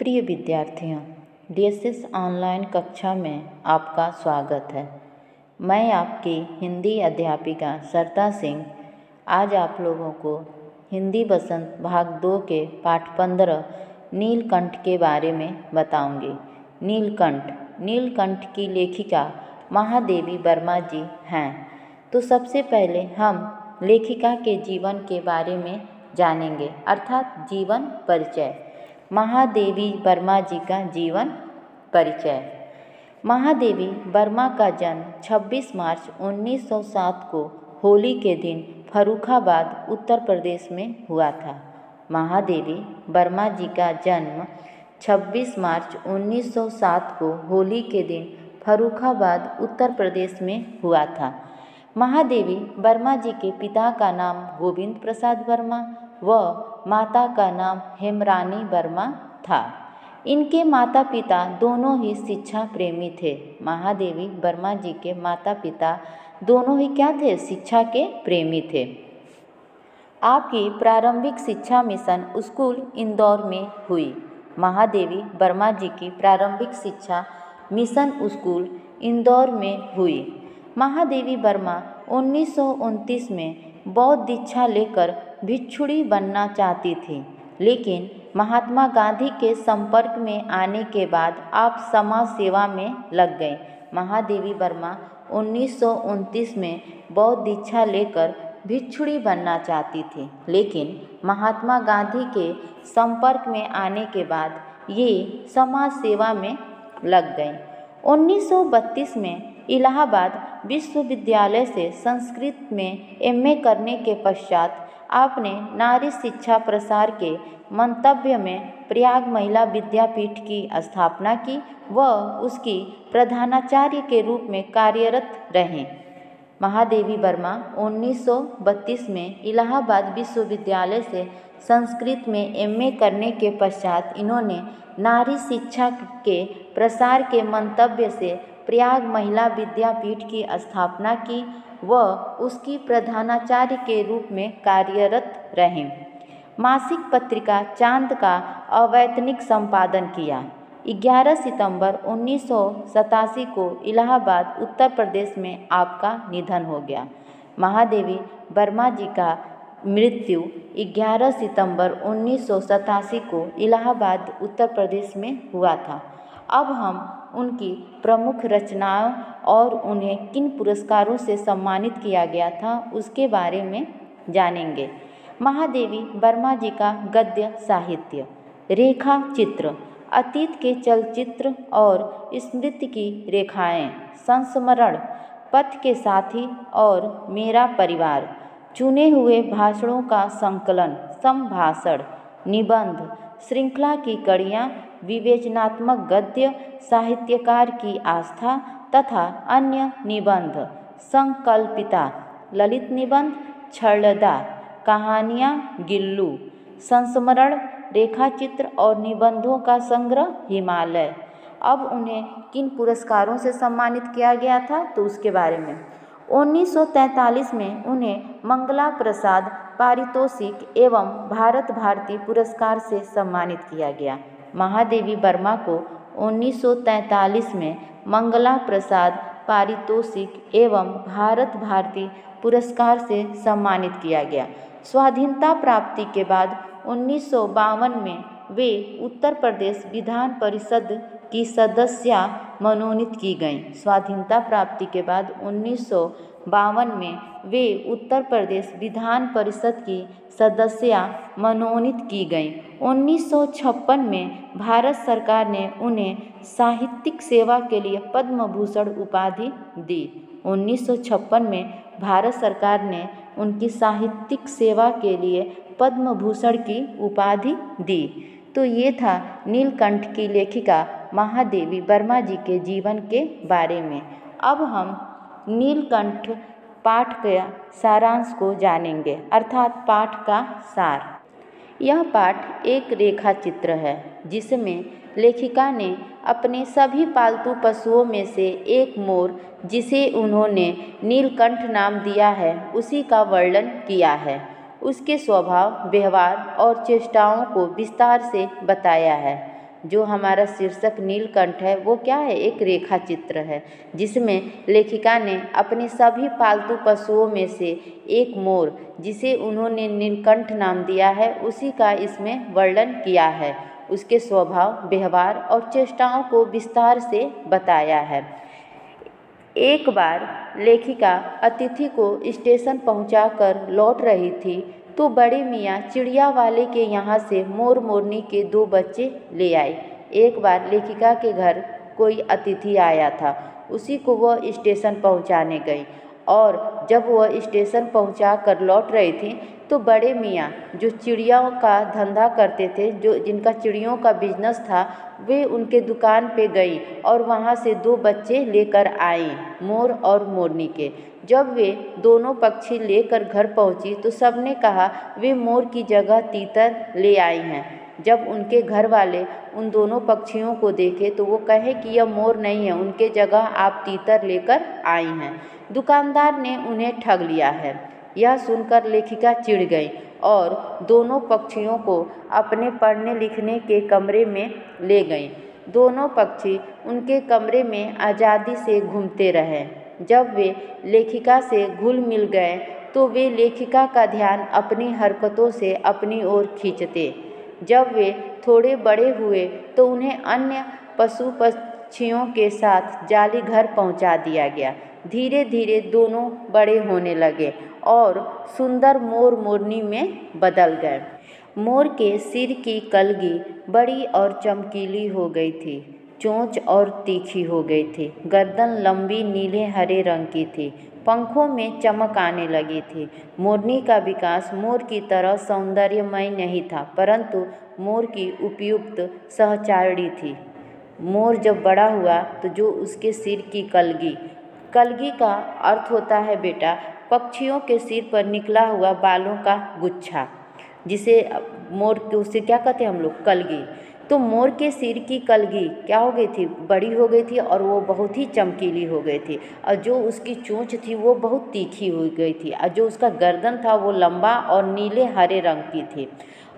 प्रिय विद्यार्थियों, DSS online कक्षा में आपका स्वागत है। मैं आपकी हिंदी अध्यापिका सरता सिंह आज आप लोगों को हिंदी बसंत भाग 2 के पाठ 15 नीलकंठ के बारे में बताऊंगी। नीलकंठ की लेखिका महादेवी वर्मा जी हैं। तो सबसे पहले हम लेखिका के जीवन के बारे में जानेंगे, अर्थात जीवन परिचय। महादेवी वर्मा जी का जीवन परिचय। महादेवी वर्मा का जन्म 26 मार्च 1907 को होली के दिन फर्रुखाबाद उत्तर प्रदेश में हुआ था। महादेवी वर्मा जी का जन्म 26 मार्च 1907 को होली के दिन फर्रुखाबाद उत्तर प्रदेश में हुआ था। महादेवी वर्मा जी के पिता का नाम गोविंद प्रसाद वर्मा व माता का नाम हेमरानी वर्मा था। इनके माता पिता दोनों ही शिक्षा प्रेमी थे। महादेवी वर्मा जी के माता पिता दोनों ही क्या थे? शिक्षा के प्रेमी थे। आपकी प्रारंभिक शिक्षा मिशन स्कूल इंदौर में हुई। महादेवी वर्मा जी की प्रारंभिक शिक्षा मिशन स्कूल इंदौर में हुई। महादेवी वर्मा 1929 में बौद्ध दीक्षा लेकर भिक्षुणी बनना चाहती थी, लेकिन महात्मा गांधी के संपर्क में आने के बाद आप समाज सेवा में लग गए। महादेवी वर्मा 1929 में बौद्ध दीक्षा लेकर भिक्षुणी बनना चाहती थी, लेकिन महात्मा गांधी के संपर्क में आने के बाद ये समाज सेवा में लग गए। 1932 में इलाहाबाद विश्वविद्यालय से संस्कृत में एमए करने के पश्चात आपने नारी शिक्षा प्रसार के मंतव्य में प्रयाग महिला विद्यापीठ की स्थापना की व उसकी प्रधानाचार्य के रूप में कार्यरत रहे। महादेवी वर्मा 1932 में इलाहाबाद विश्वविद्यालय से संस्कृत में एमए करने के पश्चात इन्होंने नारी शिक्षा के प्रसार के मंतव्य से प्रयाग महिला विद्यापीठ की स्थापना की व उसकी प्रधानाचार्य के रूप में कार्यरत रहे। मासिक पत्रिका चांद का अवैतनिक संपादन किया। 11 सितंबर 1987 को इलाहाबाद उत्तर प्रदेश में आपका निधन हो गया। महादेवी वर्मा जी का मृत्यु 11 सितंबर 1987 को इलाहाबाद उत्तर प्रदेश में हुआ था। अब हम उनकी प्रमुख रचनाओं और उन्हें किन पुरस्कारों से सम्मानित किया गया था उसके बारे में जानेंगे। महादेवी वर्मा जी का गद्य साहित्य, रेखा चित्र, अतीत के चलचित्र और स्मृति की रेखाएं, संस्मरण, पथ के साथी और मेरा परिवार, चुने हुए भाषणों का संकलन, संभाषण, निबंध, श्रृंखला की कड़ियाँ, विवेचनात्मक गद्य, साहित्यकार की आस्था तथा अन्य निबंध, संकल्पिता, ललित निबंध, छड़दा, कहानियाँ, गिल्लू, संस्मरण, रेखाचित्र और निबंधों का संग्रह, हिमालय। अब उन्हें किन पुरस्कारों से सम्मानित किया गया था तो उसके बारे में 1943 में उन्हें मंगला प्रसाद पारितोषिक एवं भारत भारती पुरस्कार से सम्मानित किया गया। महादेवी वर्मा को 1943 में मंगला प्रसाद पारितोषिक एवं भारत भारती पुरस्कार से सम्मानित किया गया। स्वाधीनता प्राप्ति के बाद 1952 में वे उत्तर प्रदेश विधान परिषद की सदस्या मनोनीत की गईं। स्वाधीनता प्राप्ति के बाद 1952 में वे उत्तर प्रदेश विधान परिषद की सदस्या मनोनीत की गईं। 1956 में भारत सरकार ने उन्हें साहित्यिक सेवा के लिए पद्म भूषण उपाधि दी। 1956 में भारत सरकार ने उनकी साहित्यिक सेवा के लिए पद्म भूषण की उपाधि दी। तो ये था नीलकंठ की लेखिका महादेवी वर्मा जी के जीवन के बारे में। अब हम नीलकंठ पाठ का सारांश को जानेंगे, अर्थात पाठ का सार। यह पाठ एक रेखा चित्र है जिसमें लेखिका ने अपने सभी पालतू पशुओं में से एक मोर, जिसे उन्होंने नीलकंठ नाम दिया है, उसी का वर्णन किया है। उसके स्वभाव, व्यवहार और चेष्टाओं को विस्तार से बताया है। जो हमारा शीर्षक नीलकंठ है वो क्या है, एक रेखा चित्र है, जिसमें लेखिका ने अपने सभी पालतू पशुओं में से एक मोर, जिसे उन्होंने नीलकंठ नाम दिया है, उसी का इसमें वर्णन किया है। उसके स्वभाव, व्यवहार और चेष्टाओं को विस्तार से बताया है। एक बार लेखिका अतिथि को स्टेशन पहुंचाकर लौट रही थी तो बड़े मियाँ चिड़िया वाले के यहाँ से मोर मोरनी के 2 बच्चे ले आए। एक बार लेखिका के घर कोई अतिथि आया था, उसी को वह स्टेशन पहुंचाने गई और जब वह स्टेशन पहुंचा कर लौट रही थी तो बड़े मियाँ जो चिड़ियों का धंधा करते थे, जिनका चिड़ियों का बिजनेस था, वे उनके दुकान पे गई और वहाँ से 2 बच्चे लेकर आई, मोर और मोरनी के। जब वे दोनों पक्षी लेकर घर पहुँची तो सबने कहा वे मोर की जगह तीतर ले आई हैं। जब उनके घर वाले उन दोनों पक्षियों को देखे तो वो कहे कि यह मोर नहीं है, उनके जगह आप तीतर लेकर आई हैं। दुकानदार ने उन्हें ठग लिया है। यह सुनकर लेखिका चिढ़ गई और दोनों पक्षियों को अपने पढ़ने लिखने के कमरे में ले गईं। दोनों पक्षी उनके कमरे में आज़ादी से घूमते रहे। जब वे लेखिका से घुल मिल गए तो वे लेखिका का ध्यान अपनी हरकतों से अपनी ओर खींचते। जब वे थोड़े बड़े हुए तो उन्हें अन्य पशु पक्षियों के साथ जाली घर पहुंचा दिया गया। धीरे धीरे दोनों बड़े होने लगे और सुंदर मोर मोरनी में बदल गए। मोर के सिर की कलगी बड़ी और चमकीली हो गई थी, चोंच और तीखी हो गई थी, गर्दन लंबी नीले हरे रंग की थी, पंखों में चमक आने लगी थी। मोरनी का विकास मोर की तरह सौंदर्यमय नहीं था, परंतु मोर की उपयुक्त सहचारिणी थी। मोर जब बड़ा हुआ तो जो उसके सिर की कलगी, कलगी का अर्थ होता है बेटा पक्षियों के सिर पर निकला हुआ बालों का गुच्छा, जिसे मोर के उसे क्या कहते हैं हम लोग, कलगी। तो मोर के सिर की कलगी क्या हो गई थी, बड़ी हो गई थी और वो बहुत ही चमकीली हो गई थी। और जो उसकी चोंच थी वो बहुत तीखी हो गई थी और जो उसका गर्दन था वो लंबा और नीले हरे रंग की थी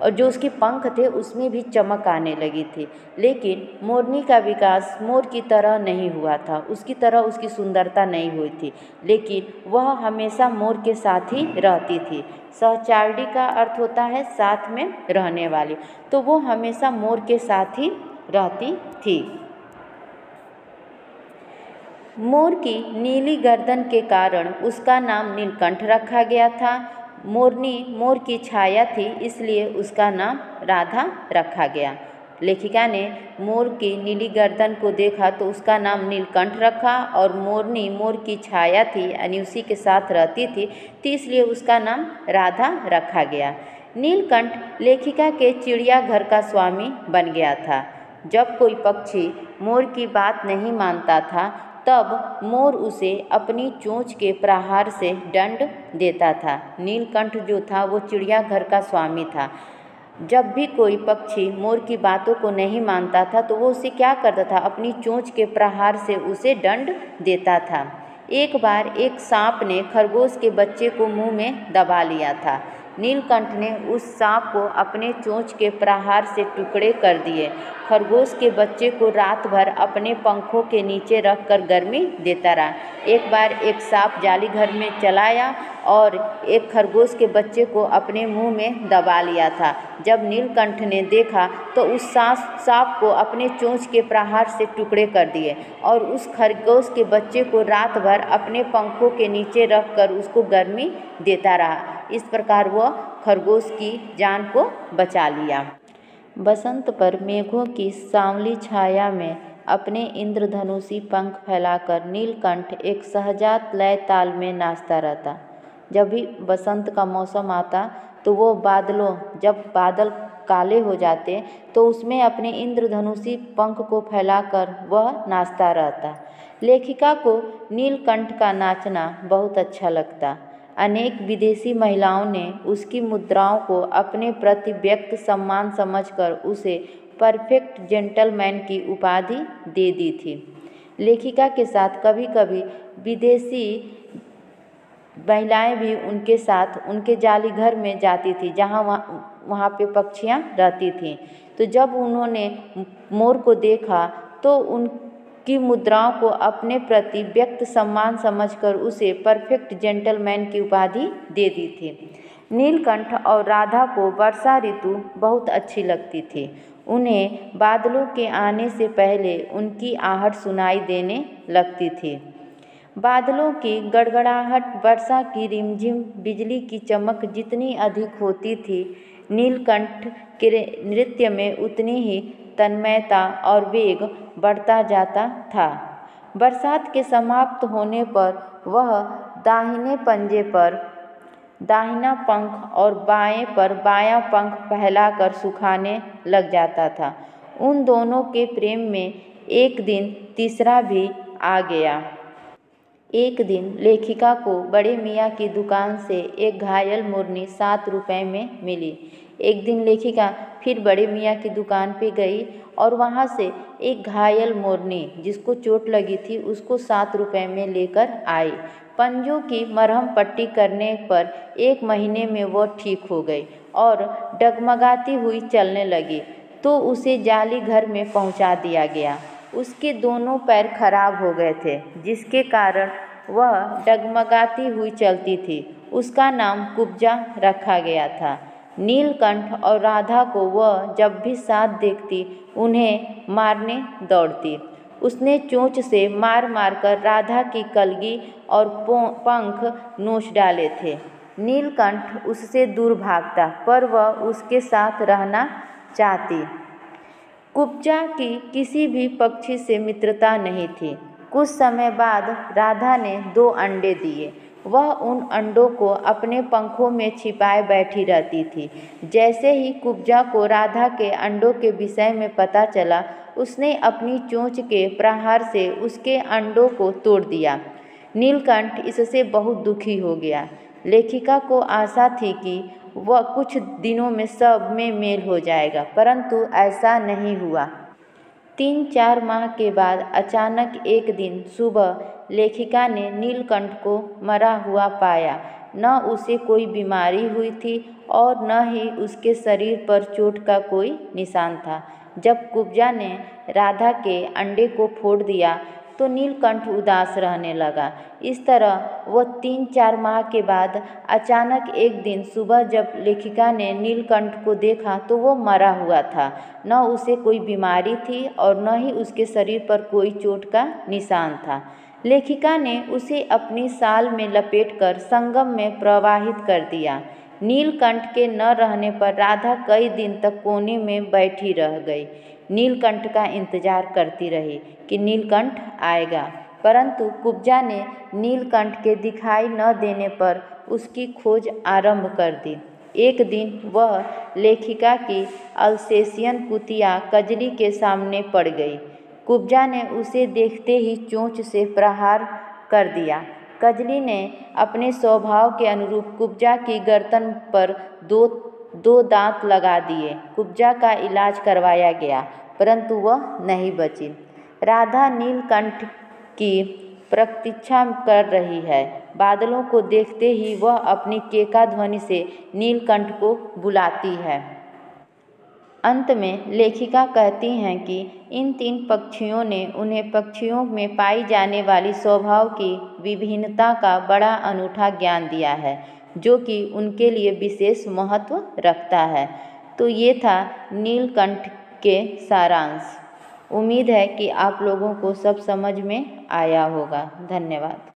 और जो उसके पंख थे उसमें भी चमक आने लगी थी। लेकिन मोरनी का विकास मोर की तरह नहीं हुआ था, उसकी तरह उसकी सुंदरता नहीं हुई थी, लेकिन वह हमेशा मोर के साथ ही रहती थी। सहचारिणी का अर्थ होता है साथ में रहने वाली, तो वो हमेशा मोर के साथ ही रहती थी। मोर की नीली गर्दन के कारण उसका नाम नीलकंठ रखा गया था। मोरनी मोर की छाया थी, इसलिए उसका नाम राधा रखा गया। लेखिका ने मोर की नीली गर्दन को देखा तो उसका नाम नीलकंठ रखा और मोरनी मोर की छाया थी यानी उसी के साथ रहती थी, तो इसलिए उसका नाम राधा रखा गया। नीलकंठ लेखिका के चिड़ियाघर का स्वामी बन गया था। जब कोई पक्षी मोर की बात नहीं मानता था तब मोर उसे अपनी चोंच के प्रहार से दंड देता था। नीलकंठ जो था वो चिड़ियाघर का स्वामी था। जब भी कोई पक्षी मोर की बातों को नहीं मानता था तो वो उसे क्या करता था, अपनी चोंच के प्रहार से उसे दंड देता था। एक बार एक सांप ने खरगोश के बच्चे को मुंह में दबा लिया था। नीलकंठ ने उस सांप को अपने चोंच के प्रहार से टुकड़े कर दिए। खरगोश के बच्चे को रात भर अपने पंखों के नीचे रखकर गर्मी देता रहा। एक बार एक सांप जाली घर में चला आया और एक खरगोश के बच्चे को अपने मुंह में दबा लिया था। जब नीलकंठ ने देखा तो उस सांप को अपने चोंच के प्रहार से टुकड़े कर दिए और उस खरगोश के बच्चे को रात भर अपने पंखों के नीचे रखकर उसको गर्मी देता रहा। इस प्रकार वह खरगोश की जान को बचा लिया। बसंत पर मेघों की सांवली छाया में अपने इंद्रधनुषी पंख फैलाकर नीलकंठ एक सहजात लय ताल में नाचता रहता। जब भी बसंत का मौसम आता तो वो जब बादल काले हो जाते तो उसमें अपने इंद्रधनुषी पंख को फैलाकर वह नाचता रहता। लेखिका को नीलकंठ का नाचना बहुत अच्छा लगता। अनेक विदेशी महिलाओं ने उसकी मुद्राओं को अपने प्रति व्यक्त सम्मान समझकर उसे परफेक्ट जेंटलमैन की उपाधि दे दी थी। लेखिका के साथ कभी कभी विदेशी महिलाएं भी उनके साथ उनके जाली घर में जाती थी, जहाँ वहाँ पे पक्षियाँ रहती थीं। तो तो जब उन्होंने मोर को देखा तो उनकी मुद्राओं को अपने प्रति व्यक्त सम्मान समझकर उसे परफेक्ट जेंटलमैन की उपाधि दे दी थी। नीलकंठ और राधा को वर्षा ऋतु बहुत अच्छी लगती थी। उन्हें बादलों के आने से पहले उनकी आहट सुनाई देने लगती थी। बादलों की गड़गड़ाहट, वर्षा की रिमझिम, बिजली की चमक जितनी अधिक होती थी, नीलकंठ के नृत्य में उतनी ही तन्मयता और वेग बढ़ता जाता था। बरसात के समाप्त होने पर वह दाहिने पंजे पर दाहिना पंख और बाएं पर बायां पंख फैलाकर सुखाने लग जाता था। उन दोनों के प्रेम में एक दिन तीसरा भी आ गया। एक दिन लेखिका को बड़े मियाँ की दुकान से एक घायल मोरनी 7 रुपए में मिली। एक दिन लेखिका फिर बड़े मियाँ की दुकान पे गई और वहाँ से एक घायल मोरनी जिसको चोट लगी थी उसको 7 रुपए में लेकर आई। पंजों की मरहम पट्टी करने पर 1 महीने में वह ठीक हो गई और डगमगाती हुई चलने लगी तो उसे जाली घर में पहुँचा दिया गया। उसके दोनों पैर खराब हो गए थे जिसके कारण वह डगमगाती हुई चलती थी। उसका नाम कुब्जा रखा गया था। नीलकंठ और राधा को वह जब भी साथ देखती उन्हें मारने दौड़ती। उसने चोंच से मार मारकर राधा की कलगी और पंख नोच डाले थे। नीलकंठ उससे दूर भागता पर वह उसके साथ रहना चाहती। कुब्जा की किसी भी पक्षी से मित्रता नहीं थी। कुछ समय बाद राधा ने 2 अंडे दिए। वह उन अंडों को अपने पंखों में छिपाए बैठी रहती थी। जैसे ही कुब्जा को राधा के अंडों के विषय में पता चला, उसने अपनी चोंच के प्रहार से उसके अंडों को तोड़ दिया। नीलकंठ इससे बहुत दुखी हो गया। लेखिका को आशा थी कि वह कुछ दिनों में सब में मेल हो जाएगा, परंतु ऐसा नहीं हुआ। 3-4 माह के बाद अचानक एक दिन सुबह लेखिका ने नीलकंठ को मरा हुआ पाया। न उसे कोई बीमारी हुई थी और न ही उसके शरीर पर चोट का कोई निशान था। जब कुब्जा ने राधा के अंडे को फोड़ दिया तो नीलकंठ उदास रहने लगा। इस तरह वह 3-4 माह के बाद अचानक एक दिन सुबह जब लेखिका ने नीलकंठ को देखा तो वो मरा हुआ था। न उसे कोई बीमारी थी और न ही उसके शरीर पर कोई चोट का निशान था। लेखिका ने उसे अपनी शाल में लपेटकर संगम में प्रवाहित कर दिया। नीलकंठ के न रहने पर राधा कई दिन तक कोने में बैठी रह गई। नीलकंठ का इंतजार करती रही कि नीलकंठ आएगा, परंतु कुब्जा ने नीलकंठ के दिखाई न देने पर उसकी खोज आरंभ कर दी। एक दिन वह लेखिका की अल्सेशियन कुतिया कजली के सामने पड़ गई। कुब्जा ने उसे देखते ही चोंच से प्रहार कर दिया। कजली ने अपने स्वभाव के अनुरूप कुब्जा की गर्दन पर दो दांत लगा दिए। कुब्जा का इलाज करवाया गया, परंतु वह नहीं बची। राधा नीलकंठ की प्रतीक्षा कर रही है। बादलों को देखते ही वह अपनी केका ध्वनि से नीलकंठ को बुलाती है। अंत में लेखिका कहती हैं कि इन 3 पक्षियों ने उन्हें पक्षियों में पाई जाने वाली स्वभाव की विभिन्नता का बड़ा अनूठा ज्ञान दिया है, जो कि उनके लिए विशेष महत्व रखता है। तो ये था नीलकंठ के सारांश। उम्मीद है कि आप लोगों को सब समझ में आया होगा। धन्यवाद।